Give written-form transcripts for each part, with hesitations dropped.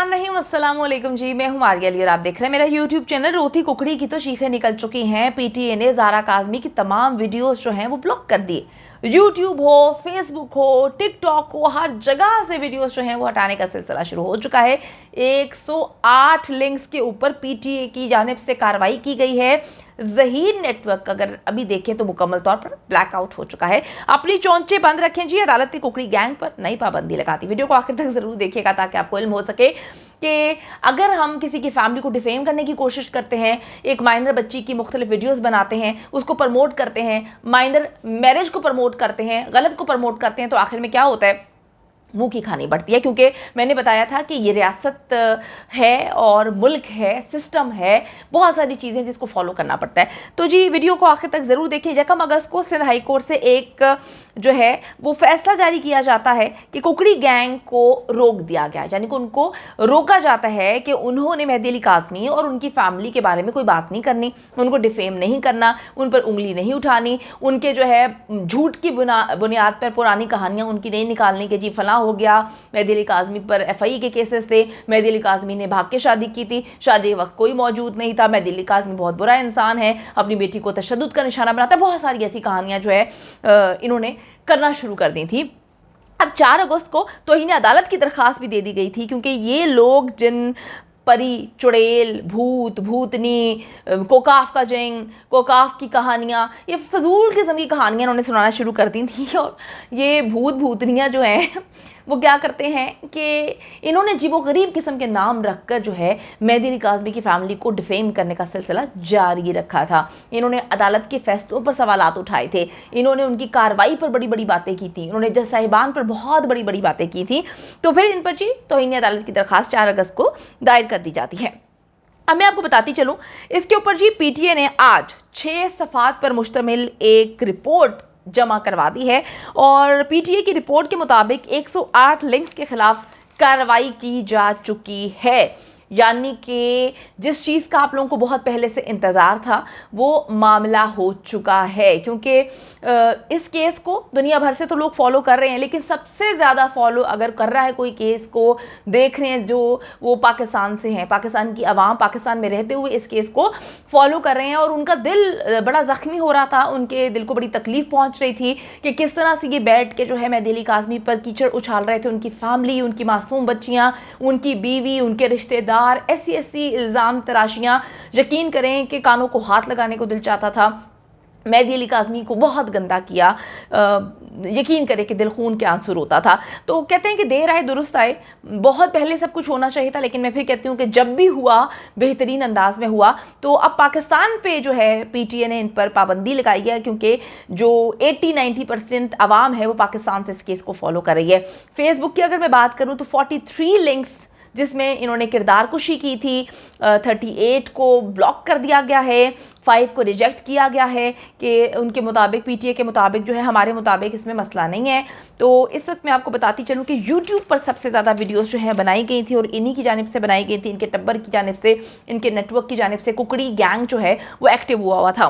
बिस्मिल्लाहिर्रहमानिर्रहीम, अस्सलाम वालेकुम जी। मैं हूं मारिया अली और आप देख रहे हैं मेरा यूट्यूब चैनल। रोती कुकड़ी की तो चीखें निकल चुकी हैं। पीटीए ने ज़ारा काज़मी की तमाम वीडियोस जो हैं वो ब्लॉक कर दिए। यूट्यूब हो, फेसबुक हो, टिकटॉक हो, हर जगह से वीडियोस जो हैं वो हटाने का सिलसिला शुरू हो चुका है। 108 लिंक्स के ऊपर पीटीए की जानिब से कार्रवाई की गई है। ज़हीर नेटवर्क अगर अभी देखें तो मुकम्मल तौर पर ब्लैकआउट हो चुका है। अपनी चौंचे बंद रखें जी। अदालत ने कुकड़ी गैंग पर नई पाबंदी लगा दी। वीडियो को आखिर तक ज़रूर देखिएगा ताकि आपको इल्म हो सके कि अगर हम किसी की फैमिली को डिफेम करने की कोशिश करते हैं, एक माइनर बच्ची की मुख्तलिफ वीडियोस बनाते हैं, उसको प्रमोट करते हैं, माइनर मैरिज को प्रमोट करते हैं, गलत को प्रमोट करते हैं, तो आखिर में क्या होता है, मुंह की खानी पड़ती है। क्योंकि मैंने बताया था कि ये रियासत है और मुल्क है, सिस्टम है, बहुत सारी चीज़ें जिसको फॉलो करना पड़ता है। तो जी वीडियो को आखिर तक ज़रूर देखिए। यकम अगस्त को सिंध हाई कोर्ट से एक जो है वो फैसला जारी किया जाता है कि कुकड़ी गैंग को रोक दिया गया, यानी कि उनको रोका जाता है कि उन्होंने मेहदी अली काज़मी और उनकी फैमिली के बारे में कोई बात नहीं करनी, उनको डिफेम नहीं करना, उन पर उंगली नहीं उठानी, उनके जो है झूठ की बुनियाद पर पुरानी कहानियाँ उनकी नहीं निकालनी कि जी फलां हो गया। मेहदी अली काज़मी पर एफआई के केसेस थे, मेहदी अली काज़मी ने भाग के शादी की थी, शादी के वक्त कोई मौजूद नहीं था, मेहदी अली काज़मी बहुत बुरा इंसान है, अपनी बेटी को तशद्दुद का निशाना बनाता है। बहुत सारी ऐसी कहानियां जो है इन्होंने करना शुरू कर दी थी। अब 4 अगस्त को तौहीन अदालत की दरख्वास्त भी दे दी गई थी, क्योंकि ये लोग जिन परी, चुड़ैल, भूत, भूतनी, कोकाफ का जिंग, कोकाफ की कहानियाँ, ये फजूल किस्म की कहानियाँ उन्होंने सुनाना शुरू कर दी थी। और ये भूत भूतनियाँ जो हैं वो क्या करते हैं कि इन्होंने अजीबोगरीब किस्म के नाम रखकर जो है मेहदी अली काज़मी की फैमिली को डिफेम करने का सिलसिला जारी रखा था। इन्होंने अदालत के फैसलों पर सवालात उठाए थे, इन्होंने उनकी कार्रवाई पर बड़ी बड़ी बातें की थी, इन्होंने जज साहिबान पर बहुत बड़ी बड़ी बातें की थी। तो फिर इन पर जी तौहीन अदालत की दरख्वास्त 4 अगस्त को दायर कर दी जाती है। अब मैं आपको बताती चलूँ, इसके ऊपर जी पीटीए ने आज 6 सफ़ात पर मुश्तमिल एक रिपोर्ट जमा करवा दी है और पीटीए की रिपोर्ट के मुताबिक 108 लिंक्स के खिलाफ कार्रवाई की जा चुकी है। यानी कि जिस चीज़ का आप लोगों को बहुत पहले से इंतज़ार था वो मामला हो चुका है। क्योंकि इस केस को दुनिया भर से तो लोग फॉलो कर रहे हैं, लेकिन सबसे ज़्यादा फॉलो अगर कर रहा है कोई केस को देख रहे हैं जो वो पाकिस्तान से हैं, पाकिस्तान की आवाम पाकिस्तान में रहते हुए इस केस को फॉलो कर रहे हैं। और उनका दिल बड़ा ज़ख्मी हो रहा था, उनके दिल को बड़ी तकलीफ़ पहुँच रही थी कि किस तरह से ये बैठ के जो है मेहदी अली काज़मी पर कीचड़ उछाल रहे थे, उनकी फैमिली, उनकी मासूम बच्चियाँ, उनकी बीवी, उनके रिश्तेदार, ऐसी इल्ज़ाम तराशियाँ, यकीन करें कि कानों को हाथ लगाने को दिल चाहता था। मेहदी अली काज़मी को बहुत गंदा किया, यकीन करें कि दिल खून के आंसू रोता था। तो कहते हैं कि देर आए दुरुस्त आए, बहुत पहले सब कुछ होना चाहिए था, लेकिन मैं फिर कहती हूँ कि जब भी हुआ बेहतरीन अंदाज में हुआ। तो अब पाकिस्तान पे जो है पीटीए ने इन पर पाबंदी लगाई है, क्योंकि जो 80-90% आवाम है वो पाकिस्तान से इस केस को फॉलो कर रही है। फेसबुक की अगर मैं बात करूँ तो 43 लिंक्स जिसमें इन्होंने किरदार कुशी की थी, 38 को ब्लॉक कर दिया गया है, 5 को रिजेक्ट किया गया है कि उनके मुताबिक, पीटीए के मुताबिक जो है, हमारे मुताबिक इसमें मसला नहीं है। तो इस वक्त मैं आपको बताती चलूँ कि यूट्यूब पर सबसे ज़्यादा वीडियोस जो हैं बनाई गई थी और इन्हीं की जानिब से बनाई गई थी, इनके टब्बर की जानिब से, इनके नेटवर्क की जानिब से कुकड़ी गैंग जो है वो एक्टिव हुआ था।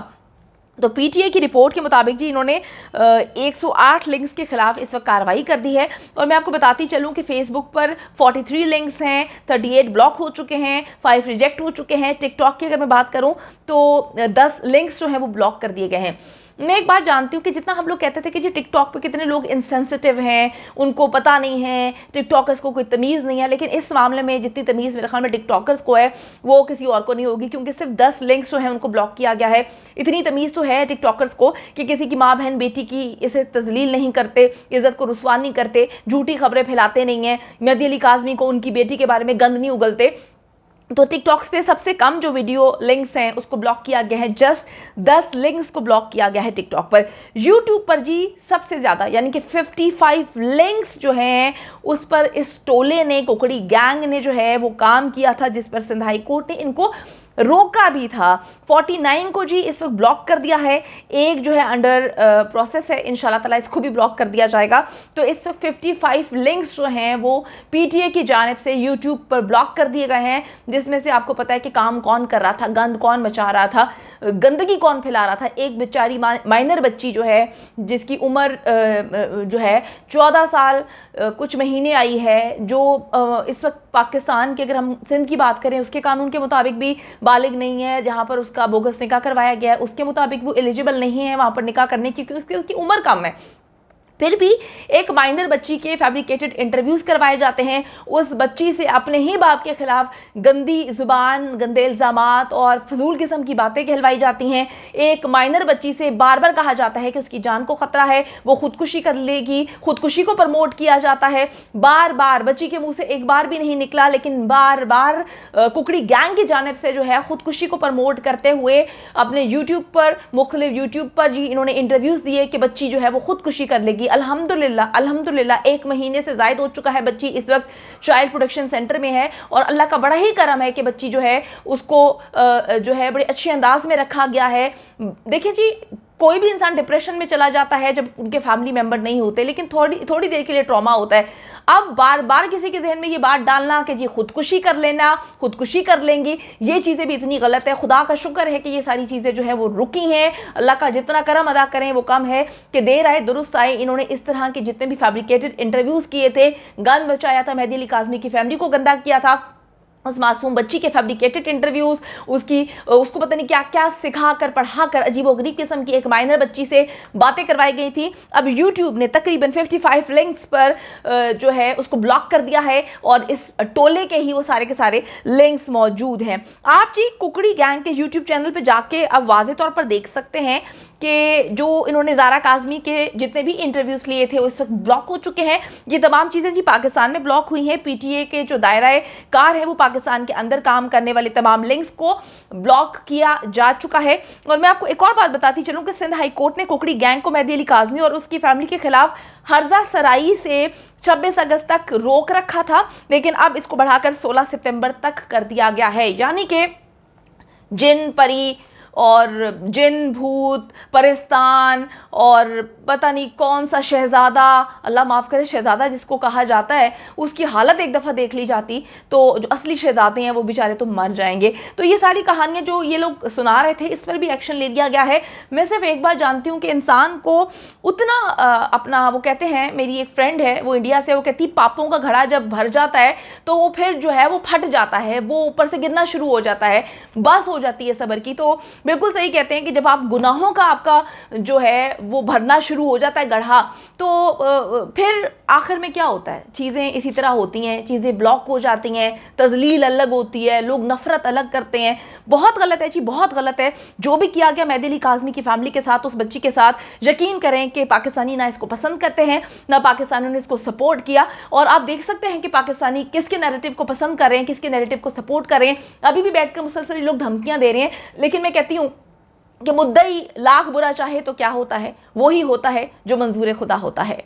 तो पीटीए की रिपोर्ट के मुताबिक जी इन्होंने 108 लिंक्स के खिलाफ इस वक्त कार्रवाई कर दी है। और मैं आपको बताती चलूँ कि फेसबुक पर 43 लिंक्स हैं, 38 ब्लॉक हो चुके हैं, 5 रिजेक्ट हो चुके हैं। टिकटॉक की अगर मैं बात करूँ तो 10 लिंक्स जो हैं वो ब्लॉक कर दिए गए हैं। मैं एक बात जानती हूँ कि जितना हम लोग कहते थे कि जी टिकटॉक पे कितने लोग इनसेंसिटिव हैं, उनको पता नहीं है, टिकटॉकर्स को कोई तमीज़ नहीं है, लेकिन इस मामले में जितनी तमीज़ मेरे ख्याल में टिकटॉकर्स को है वो किसी और को नहीं होगी, क्योंकि सिर्फ 10 लिंक्स जो हैं उनको ब्लॉक किया गया है। इतनी तमीज़ तो है टिकटॉकर्स को कि किसी की माँ बहन बेटी की इसे तजलील नहीं करते, इज़्ज़त को रुस्वा नहीं करते, झूठी खबरें फैलाते नहीं हैं, मेहदी अली काज़मी को उनकी बेटी के बारे में गंद नहीं उगलते। तो टिकटॉक पे सबसे कम जो वीडियो लिंक्स हैं उसको ब्लॉक किया गया है, जस्ट 10 लिंक्स को ब्लॉक किया गया है टिकटॉक पर। यूट्यूब पर जी सबसे ज़्यादा यानी कि 55 लिंक्स जो हैं उस पर इस टोले ने, कुकड़ी गैंग ने जो है वो काम किया था, जिस पर सिंध हाई कोर्ट ने इनको रोका भी था। 49 को जी इस वक्त ब्लॉक कर दिया है, एक जो है अंडर प्रोसेस है, इंशाल्लाह ताला इसको भी ब्लॉक कर दिया जाएगा। तो इस वक्त 55 लिंक्स जो हैं वो पीटीए की जानिब से यूट्यूब पर ब्लॉक कर दिए गए हैं, जिसमें से आपको पता है कि काम कौन कर रहा था, गंद कौन मचा रहा था, गंदगी कौन फैला रहा था? एक बेचारी माइनर बच्ची जो है, जिसकी उम्र जो है 14 साल कुछ महीने आई है, जो इस वक्त पाकिस्तान के, अगर हम सिंध की बात करें, उसके कानून के मुताबिक भी बालिग नहीं है, जहाँ पर उसका बोगस निकाह करवाया गया है उसके मुताबिक वो एलिजिबल नहीं है वहाँ पर निकाह करने की, क्योंकि उसकी उम्र कम है। फिर भी एक माइनर बच्ची के फैब्रिकेटेड इंटरव्यूज़ करवाए जाते हैं, उस बच्ची से अपने ही बाप के खिलाफ गंदी ज़ुबान, गंदे इल्ज़ामात और फजूल किस्म की बातें कहलवाई जाती हैं। एक माइनर बच्ची से बार बार कहा जाता है कि उसकी जान को ख़तरा है, वो खुदकुशी कर लेगी, खुदकुशी को प्रमोट किया जाता है। बार बार बच्ची के मुंह से एक बार भी नहीं निकला, लेकिन बार बार कुकड़ी गैंग की जानिब से जो है खुदकुशी को प्रमोट करते हुए अपने यूट्यूब पर, मुख्तलिफ यूट्यूब पर जी इन्होंने इंटरव्यूज़ दिए कि बच्ची जो है वो खुदकुशी कर लेगी। अल्हम्दुलिल्लाह 1 महीने से ज़ायद हो चुका है, बच्ची इस वक्त चाइल्ड प्रोटेक्शन सेंटर में है और अल्लाह का बड़ा ही करम है कि बच्ची जो है उसको जो है बड़े अच्छे अंदाज में रखा गया है। देखिए जी, कोई भी इंसान डिप्रेशन में चला जाता है जब उनके फैमिली मेंबर नहीं होते, लेकिन थोड़ी देर के लिए ट्रॉमा होता है। अब बार बार किसी के जहन में ये बात डालना कि जी खुदकुशी कर लेना, खुदकुशी कर लेंगी, ये चीज़ें भी इतनी गलत है। खुदा का शुक्र है कि ये सारी चीज़ें जो है वो रुकी हैं। अल्लाह का जितना करम अदा करें वो कम है कि देर आए दुरुस्त आए। इन्होंने इस तरह के जितने भी फैब्रिकेटेड इंटरव्यूज़ किए थे, गंद बचाया था, मेहदी अली काज़मी की फैमिली को गंदा किया था, उस मासूम बच्ची के फैब्रिकेटेड इंटरव्यूज़, उसको पता नहीं क्या क्या सिखा कर पढ़ा कर अजीबोगरीब किस्म की एक माइनर बच्ची से बातें करवाई गई थी। अब यूट्यूब ने तकरीबन 55 लिंक्स पर जो है उसको ब्लॉक कर दिया है और इस टोले के ही वो सारे के सारे लिंक्स मौजूद हैं। आप जी कुकड़ी गैंग के यूट्यूब चैनल पर जाके अब वाज़े तौर पर देख सकते हैं कि जो इन्होंने ज़ारा काज़मी के जितने भी इंटरव्यूज़ लिए थे वो इस वक्त ब्लॉक हो चुके हैं। ये तमाम चीज़ें जी पाकिस्तान में ब्लॉक हुई हैं। पीटीए के जो दायरा कार है वो पाकिस्तान के अंदर काम करने वाले तमाम लिंक्स को ब्लॉक किया जा चुका है। और मैं आपको एक और बात बताती चलूँ कि सिंध हाई कोर्ट ने कुकड़ी गैंग को मेहदी अली काज़मी और उसकी फैमिली के खिलाफ हर्जा सराई से 26 अगस्त तक रोक रखा था, लेकिन अब इसको बढ़ाकर 16 सितंबर तक कर दिया गया है। यानी कि जिन परी और जिन भूत परिस्तान और पता नहीं कौन सा शहज़ादा, अल्लाह माफ़ करे शहज़ादा जिसको कहा जाता है, उसकी हालत एक दफ़ा देख ली जाती तो जो असली शहज़ादे हैं वो बेचारे तो मर जाएंगे। तो ये सारी कहानियाँ जो ये लोग सुना रहे थे, इस पर भी एक्शन ले लिया गया है। मैं सिर्फ एक बात जानती हूँ कि इंसान को उतना अपना, वो कहते हैं, मेरी एक फ्रेंड है वो इंडिया से, वो कहती पापों का घड़ा जब भर जाता है तो वो फिर जो है वो फट जाता है, वो ऊपर से गिरना शुरू हो जाता है, बस हो जाती है सब्र की। तो बिल्कुल सही कहते हैं कि जब आप गुनाहों का आपका जो है वो भरना शुरू हो जाता है गढ़ा, तो फिर आखिर में क्या होता है, चीज़ें इसी तरह होती हैं, चीज़ें ब्लॉक हो जाती हैं, तजलील अलग होती है, लोग नफरत अलग करते हैं। बहुत गलत है जी, बहुत गलत है जो भी किया गया मेहदी अली काज़मी की फैमिली के साथ, उस बच्ची के साथ। यकीन करें कि पाकिस्तानी ना इसको पसंद करते हैं, ना पाकिस्तानियों ने इसको सपोर्ट किया। और आप देख सकते हैं कि पाकिस्तानी किसके नैरेटिव को पसंद कर रहे हैं, किसके नैरेटिव को सपोर्ट कर रहे हैं। अभी भी बैठकर मुसलसल लोग धमकियां दे रहे हैं, लेकिन मैं कहती हूँ कि मुद्दई लाख बुरा चाहे तो क्या होता है, वो ही होता है जो मंजूर खुदा होता है।